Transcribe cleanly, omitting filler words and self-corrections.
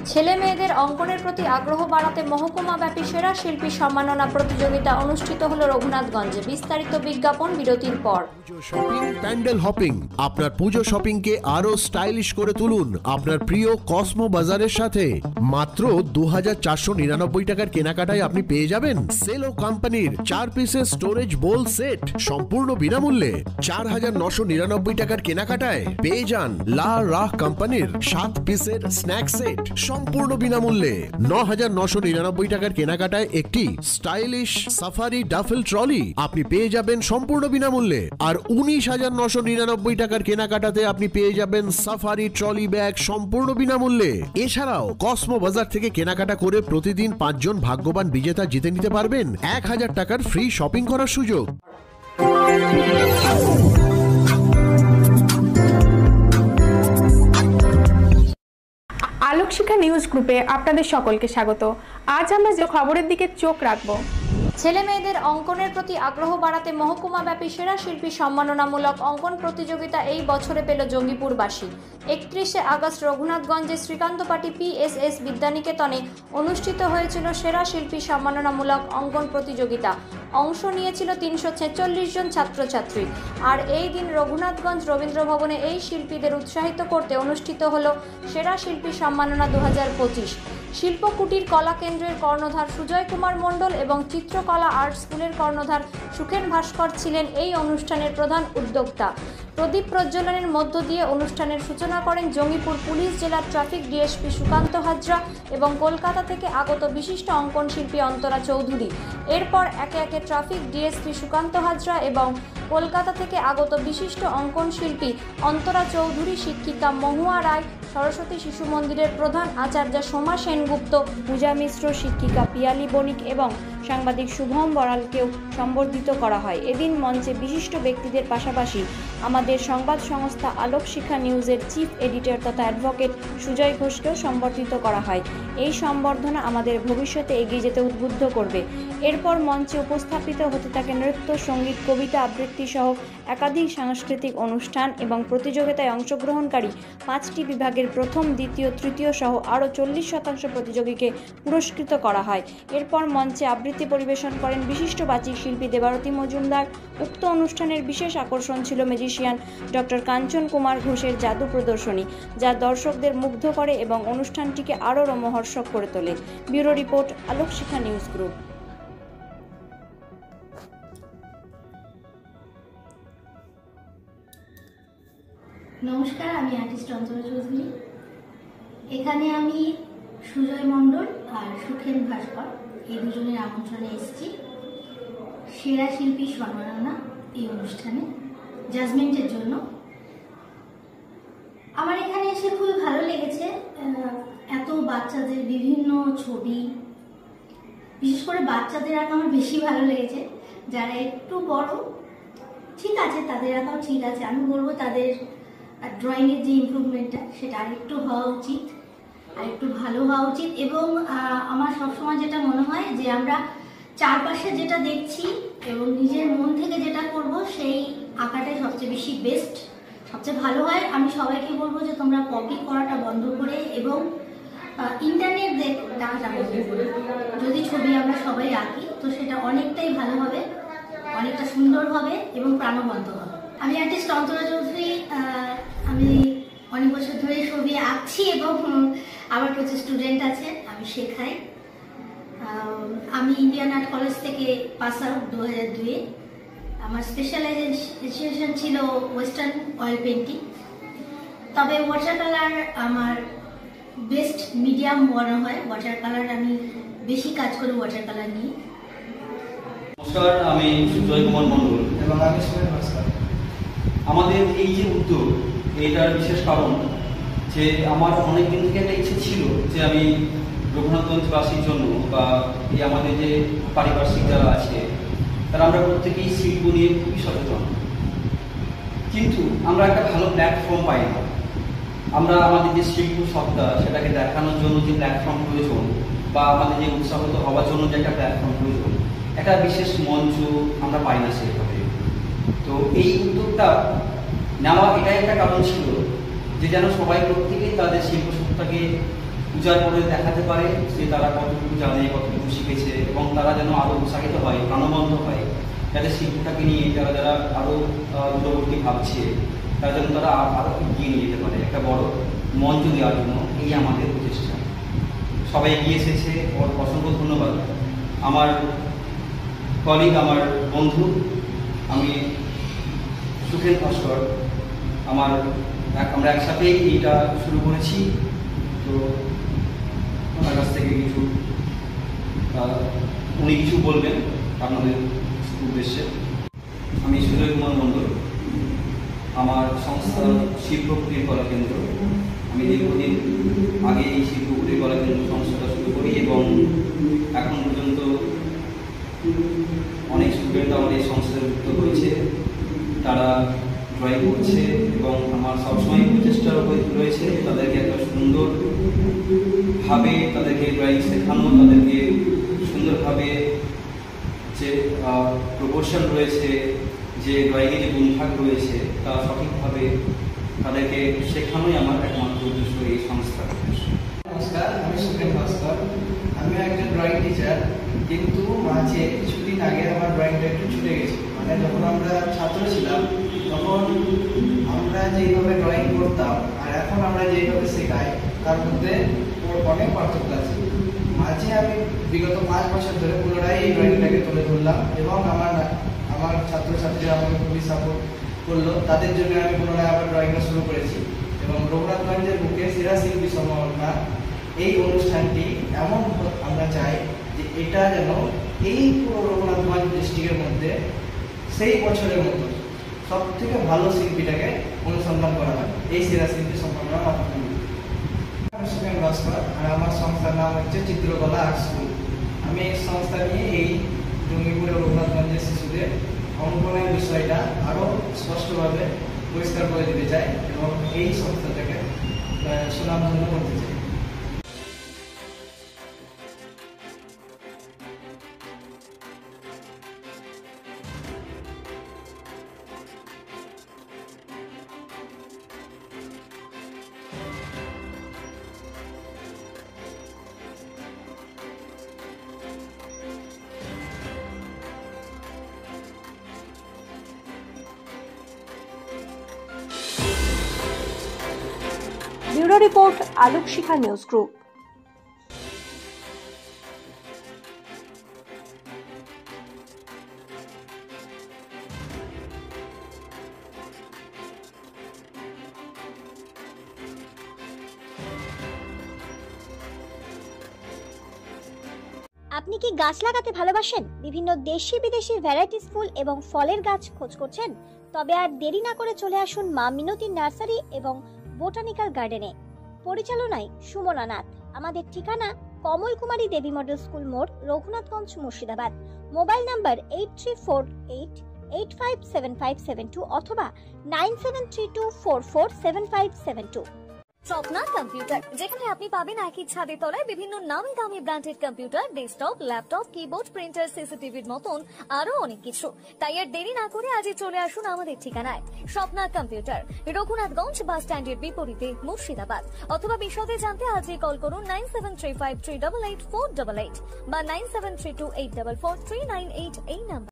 ছেলে মেয়েদের অঙ্কনের প্রতি আগ্রহ বাড়াতে মহকুমাব্যাপী সেরা শিল্পী সম্মাননা প্রতিযোগিতা অনুষ্ঠিত হলো রঘুনাথগঞ্জে। বিস্তারিত বিজ্ঞাপন বিরতির পর। শপিং প্যান্ডেল হপিং আপনার পুজো শপিংকে আরো স্টাইলিশ করে তুলুন আপনার প্রিয় কসমো বাজারের সাথে। মাত্র 2499 টাকার কেনাকাটায় আপনি পেয়ে যাবেন সেলো কোম্পানির 4 পিসের স্টোরেজ বোল সেট সম্পূর্ণ বিনামূল্যে। 4999 টাকার কেনাকাটায় পেয়ে যান লা রাহ কোম্পানির 7 পিসের স্ন্যাক সেট সম্পূর্ণ বিনামূল্যে। 9999 টাকার কেনাকাটায় একটি স্টাইলিশ সাফারি ডাফেল ট্রলি আপনি পেয়ে যাবেন সম্পূর্ণ বিনামূল্যে। আর 19,999 টাকার কেনাকাটাতে আপনি পেয়ে যাবেন সাফারি ট্রলি ব্যাগ সম্পূর্ণ বিনামূল্যে। এছাড়াও কসমো বাজার থেকে কেনাকাটা করে প্রতিদিন 5 জন ভাগ্যবান বিজেতা জিতে নিতে পারবেন 1000 টাকার ফ্রি শপিং করার সুযোগ। আলোক শিক্ষা নিউজ গ্রুপে আপনাদের সকলকে স্বাগত। আজ আমরা যে খবরের দিকে চোখ রাখবো, ছেলে মেয়েদের অঙ্কনের প্রতি আগ্রহ বাড়াতে মহকুমাব্যাপী সেরা শিল্পী সম্মাননামূলক অঙ্কন প্রতিযোগিতা এই বছরে পেল জঙ্গিপুরবাসী। 31শে আগস্ট রঘুনাথগঞ্জে শ্রীকান্ত পাটি PSS বিদ্যানিকেতনে অনুষ্ঠিত হয়েছিল সেরা শিল্পী সম্মাননামূলক অঙ্কন প্রতিযোগিতা। অংশ নিয়েছিল 346 জন ছাত্রছাত্রী। আর এই দিন রঘুনাথগঞ্জ রবীন্দ্র ভবনে এই শিল্পীদের উৎসাহিত করতে অনুষ্ঠিত হল সেরা শিল্পী সম্মাননা 2025। শিল্পকুটির কলা কেন্দ্রের কর্ণধার সুজয় কুমার মণ্ডল এবং চিত্রকলা আর্ট স্কুলের কর্ণধার সুখেন ভাস্কর ছিলেন এই অনুষ্ঠানের প্রধান উদ্যোক্তা। প্রদীপ প্রজ্বলনের মধ্য দিয়ে অনুষ্ঠানের সূচনা করেন জঙ্গিপুর পুলিশ জেলার ট্রাফিক DSP সুকান্ত হাজরা এবং কলকাতা থেকে আগত বিশিষ্ট অঙ্কন শিল্পী অন্তরা চৌধুরী। এরপর একে একে ট্রাফিক DSP সুকান্ত হাজরা এবং কলকাতা থেকে আগত বিশিষ্ট অঙ্কন শিল্পী অন্তরা চৌধুরী, শিক্ষিকা মহুয়া রায়, সরস্বতী শিশু মন্দিরের প্রধান আচার্য সোমা সেনগুপ্ত, পূজা মিশ্র, শিক্ষিকা পিয়ালি বণিক এবং সাংবাদিক শুভম বড়ালকেও সম্বর্ধিত করা হয়। এদিন মঞ্চে বিশিষ্ট ব্যক্তিদের পাশাপাশি আমাদের সংবাদ সংস্থা আলোক শিক্ষা নিউজের চিফ এডিটর তথা অ্যাডভোকেট সুজয় ঘোষকেও সম্বর্ধিত করা হয়। এই সম্বর্ধনা আমাদের ভবিষ্যতে এগিয়ে যেতে উদ্বুদ্ধ করবে। এরপর মঞ্চে উপস্থাপিত হতে থাকে নৃত্য, সঙ্গীত, কবিতা আবৃত্তি সহ একাধিক সাংস্কৃতিক অনুষ্ঠান এবং প্রতিযোগিতায় অংশগ্রহণকারী 5টি বিভাগের প্রথম, দ্বিতীয়, তৃতীয় সহ আরও 40% প্রতিযোগীকে পুরস্কৃত করা হয়। এরপর মঞ্চে আবৃত্তি পরিবেশন করেন বিশিষ্ট বাচিক শিল্পী দেবারতী মজুমদার। উক্ত অনুষ্ঠানের বিশেষ আকর্ষণ ছিল ম্যাজিশিয়ান ডক্টর কাঞ্চন কুমার ঘোষের জাদু প্রদর্শনী, যা দর্শকদের মুগ্ধ করে এবং অনুষ্ঠানটিকে আরও রোমহর্ষক করে তোলে। ব্যুরো রিপোর্ট, আলোক শিক্ষা নিউজ গ্রুপ। নমস্কার, আমি আর্টিস্ট অন্তরা চৌধুরী। এখানে আমি সুজয় মণ্ডল আর সুখেন ভাস্কর এই দুজনের আমন্ত্রণে এসেছি সেরা শিল্পী সম্মাননা এই অনুষ্ঠানে জাজমেন্টের জন্য। আমার এখানে এসে খুবই ভালো লেগেছে। এত বাচ্চাদের বিভিন্ন ছবি, বিশেষ করে বাচ্চাদের আঁকা আমার বেশি ভালো লেগেছে। যারা একটু বড় ঠিক আছে, তাদের আঁকাও ঠিক আছে, আমি বলবো তাদের ড্রয়িংয়ের যে ইমপ্রুভমেন্টটা সেটা আরেকটু হওয়া উচিত, আরেকটু ভালো হওয়া উচিত। এবং আমার সবসময় যেটা মনে হয় যে আমরা চারপাশে যেটা দেখছি এবং নিজের মন থেকে যেটা করব সেই আঁকাটাই সবচেয়ে বেশি বেস্ট, সবচেয়ে ভালো হয়। আমি সবাইকে বলবো যে তোমরা কপি করাটা বন্ধ করে এবং ইন্টারনেট দেখাটা বন্ধ করে যদি ছবি আমরা সবাই আঁকি তো সেটা অনেকটাই ভালো হবে, অনেকটা সুন্দর হবে এবং প্রাণবন্ত হবে। আমি আর্টিস্ট অন্তরা চৌধুরী। আমি অনেক বছর ধরে ছবি আঁকছি এবং আমার প্রচুর স্টুডেন্ট আছে, আমি শেখাই। আমি ইন্ডিয়ান আর্ট কলেজ থেকে পাস আউট 2002-এ। আমার স্পেশালাইজেশন ছিল ওয়েস্টার্ন অয়েল পেন্টিং, তবে ওয়াটার কালার আমার বেস্ট মিডিয়াম মনে হয়। ওয়াটার কালার আমি বেশি কাজ করি ওয়াটার কালার নিয়ে। নমস্কার, আমি সুজয় কুমার মণ্ডল এবং আমি সুখেন ভাস্কর। আমাদের এই যে উদ্যোগ, এইটার বিশেষ কারণ যে আমার অনেক দিন থেকে একটা ইচ্ছে ছিল যে আমি রঘুনাথগঞ্জবাসীর জন্য বা এই আমাদের যে পারিপার্শ্বিক যারা আছে তারা আমরা প্রত্যেকেই শিল্প নিয়ে খুবই সচেতন, কিন্তু আমরা একটা ভালো প্ল্যাটফর্ম পাই না। আমরা আমাদের যে শিল্প সত্তা সেটাকে দেখানোর জন্য যে প্ল্যাটফর্ম প্রয়োজন বা আমাদের যে উৎসাহিত হওয়ার জন্য যে একটা প্ল্যাটফর্ম প্রয়োজন, একটা বিশেষ মঞ্চ আমরা পাই না সেভাবে। তো এই উদ্যোগটা নেওয়া এটাই একটা কারণ ছিল যে যেন সবাই প্রত্যেকেই তাদের শিল্প সত্তাকে পূজার পরে দেখাতে পারে যে তারা কতটুকু জানে, কতটুকু শিখেছে, এবং তারা যেন আরও উৎসাহিত হয়, প্রাণবন্ত হয়, যাতে শিল্পটাকে নিয়ে যারা আরও দূরবর্তী ভাবছে তারা যেন তারা আরও এগিয়ে নিয়ে যেতে পারে, একটা বড় মঞ্চ দেওয়ার জন্য এই আমাদের প্রচেষ্টা। সবাই এগিয়ে এসেছে, ওর অসংখ্য ধন্যবাদ। আমার কলিগ, আমার বন্ধু, আমি সুখেন ভাস্কর, আমরা একসাথেই এইটা শুরু করেছি। তো ওনার কাছ থেকে উনি কিছু বলবেন আপনাদের উদ্দেশ্যে। আমি সুজয় কুমার মণ্ডল, আমার সংস্থা শিল্প কুটির কলা কেন্দ্র। আমি দীর্ঘদিন আগে এই শিল্প কুটির কলা কেন্দ্র সংস্থাটা শুরু করি এবং এখন পর্যন্ত অনেক স্টুডেন্ট আমার এই সংস্থায় যুক্ত হয়েছে, তারা ড্রয়িং করছে এবং আমার সবসময় প্রচেষ্টা রয়েছে তাদেরকে একটা সুন্দরভাবে তাদেরকে ড্রয়িং শেখানো, তাদেরকে সুন্দরভাবে যে প্রপোর্শন রয়েছে, যে ড্রয়িংয়ে যে গুণভাগ রয়েছে তা সঠিকভাবে তাদেরকে শেখানোই আমার একমাত্র উদ্দেশ্য এই সংস্থার উদ্দেশ্য। নমস্কার, আমি সুখেন ভাস্কর। আমি একজন ড্রয়িং টিচার, কিন্তু মাঝে কিছুদিন আগে আমার ড্রয়িংটা একটু ছুটে গেছে। মানে যখন আমরা ছাত্র ছিলাম তখন আমরা যেইভাবে ড্রয়িং করতাম আর এখন আমরা যেইভাবে শেখাই তার মধ্যে অনেক পার্থক্য আছে। মাঝে আমি বিগত 5 বছর ধরে পুনরায় এই ড্রয়িংটাকে তুলে ধরলাম এবং আমার ছাত্রছাত্রীরা আমাকে খুবই সাপোর্ট করলো। তাদের জন্য আমি পুনরায় আবার ড্রয়িংটা শুরু করেছি এবং রঘুনাথগঞ্জের বুকে সেরা শিল্পী সম্মাননা এই অনুষ্ঠানটি এমন আমরা চাই যে এটা যেন এই পুরো রঘুনাথগঞ্জ ডিস্ট্রিক্টের মধ্যে সেই বছরের মতো সব থেকে ভালো শিল্পীটাকে অনুসন্ধান করা হয়, এই সেরা শিল্পী সম্মাননার মাধ্যমে। আমি সুখেন ভাস্কর আর আমার সংস্থার নাম হচ্ছে চিত্রকলা আর্ট স্কুল। আমি এই সংস্থা নিয়ে এই জঙ্গিপুরের রঘুনাথগঞ্জের শিশুদের অঙ্কনের বিষয়টা আরও স্পষ্টভাবে পরিষ্কার করে দিতে চাই এবং এই সংস্থাটাকে সুনামধন্য করতে চাই। ব্যুরো রিপোর্ট, আলোক শিখা নিউজ গ্রুপ। আপনি কি গাছ লাগাতে ভালোবাসেন? বিভিন্ন দেশি বিদেশি ভ্যারাইটিস ফুল এবং ফলের গাছ খোঁজ করছেন? তবে আর দেরি না করে চলে আসুন মা মিনতি নার্সারি এবং বোটানিক্যাল গার্ডেনে। পরিচালনায় সুমনা নাথ। আমাদের ঠিকানা কমল কুমারী দেবী মডেল স্কুল মোড়, রঘুনাথগঞ্জ, মুর্শিদাবাদ। মোবাইল নাম্বার 8348857572 অথবা 9732447572। স্বপ্না কম্পিউটার, যেখানে আপনি পাবেন একই ছাদের তলায় বিভিন্ন নামি দামি branded computer, desktop, laptop, keyboard, printer, সিসিটিভির মতন আরো অনেক কিছু। তাই আর দেরি না করে আজই চলে আসুন আমাদের ঠিকানায়। স্বপ্না কম্পিউটার, রঘুনাথগঞ্জ বাস স্ট্যান্ডের বিপরীতে, মুর্শিদাবাদ। অথবা বিশদে জানতে আজই কল করুন 9735388488 বা 9732844398 এই নাম্বার।